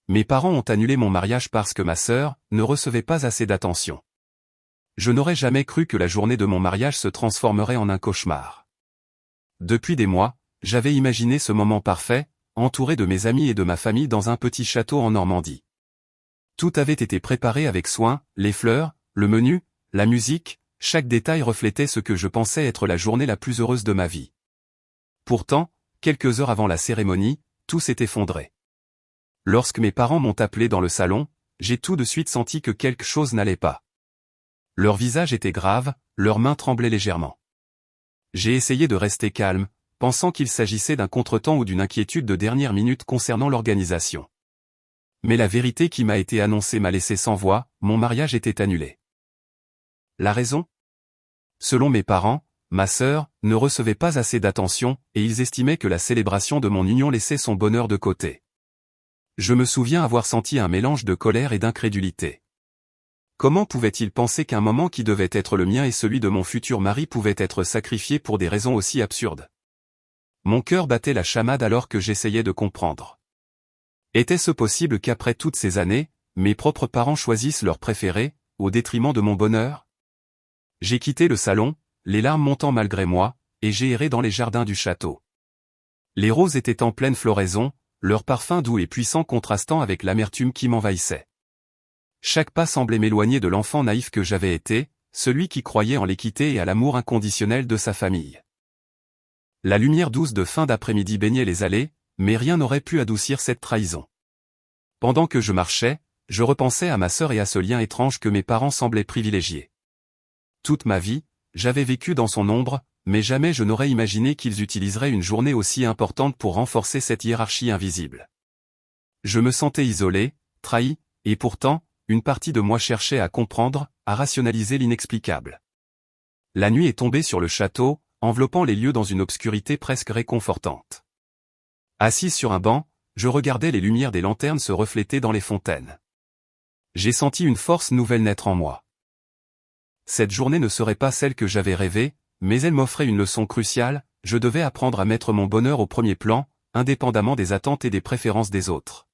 Mes parents ont annulé mon mariage parce que ma sœur ne recevait pas assez d'attention. Je n'aurais jamais cru que la journée de mon mariage se transformerait en un cauchemar. Depuis des mois, j'avais imaginé ce moment parfait, entouré de mes amis et de ma famille dans un petit château en Normandie. Tout avait été préparé avec soin, les fleurs, le menu, la musique, chaque détail reflétait ce que je pensais être la journée la plus heureuse de ma vie. Pourtant, quelques heures avant la cérémonie, tout s'est effondré. Lorsque mes parents m'ont appelé dans le salon, j'ai tout de suite senti que quelque chose n'allait pas. Leur visage était grave, leurs mains tremblaient légèrement. J'ai essayé de rester calme, pensant qu'il s'agissait d'un contretemps ou d'une inquiétude de dernière minute concernant l'organisation. Mais la vérité qui m'a été annoncée m'a laissé sans voix, mon mariage était annulé. La raison ? Selon mes parents, ma sœur ne recevait pas assez d'attention et ils estimaient que la célébration de mon union laissait son bonheur de côté. Je me souviens avoir senti un mélange de colère et d'incrédulité. Comment pouvait-il penser qu'un moment qui devait être le mien et celui de mon futur mari pouvait être sacrifié pour des raisons aussi absurdes ? Mon cœur battait la chamade alors que j'essayais de comprendre. Était-ce possible qu'après toutes ces années, mes propres parents choisissent leur préféré, au détriment de mon bonheur ? J'ai quitté le salon, les larmes montant malgré moi, et j'ai erré dans les jardins du château. Les roses étaient en pleine floraison, leur parfum doux et puissant contrastant avec l'amertume qui m'envahissait. Chaque pas semblait m'éloigner de l'enfant naïf que j'avais été, celui qui croyait en l'équité et à l'amour inconditionnel de sa famille. La lumière douce de fin d'après-midi baignait les allées, mais rien n'aurait pu adoucir cette trahison. Pendant que je marchais, je repensais à ma sœur et à ce lien étrange que mes parents semblaient privilégier. Toute ma vie, j'avais vécu dans son ombre, mais jamais je n'aurais imaginé qu'ils utiliseraient une journée aussi importante pour renforcer cette hiérarchie invisible. Je me sentais isolé, trahi, et pourtant, une partie de moi cherchait à comprendre, à rationaliser l'inexplicable. La nuit est tombée sur le château, enveloppant les lieux dans une obscurité presque réconfortante. Assise sur un banc, je regardais les lumières des lanternes se refléter dans les fontaines. J'ai senti une force nouvelle naître en moi. Cette journée ne serait pas celle que j'avais rêvée, mais elle m'offrait une leçon cruciale, je devais apprendre à mettre mon bonheur au premier plan, indépendamment des attentes et des préférences des autres.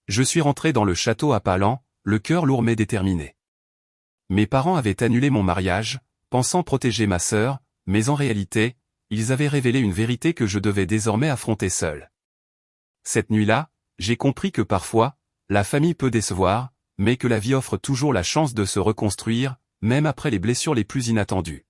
Je suis rentré dans le château à pas lents, le cœur lourd mais déterminé. Mes parents avaient annulé mon mariage, pensant protéger ma sœur, mais en réalité, ils avaient révélé une vérité que je devais désormais affronter seul. Cette nuit-là, j'ai compris que parfois, la famille peut décevoir, mais que la vie offre toujours la chance de se reconstruire, même après les blessures les plus inattendues.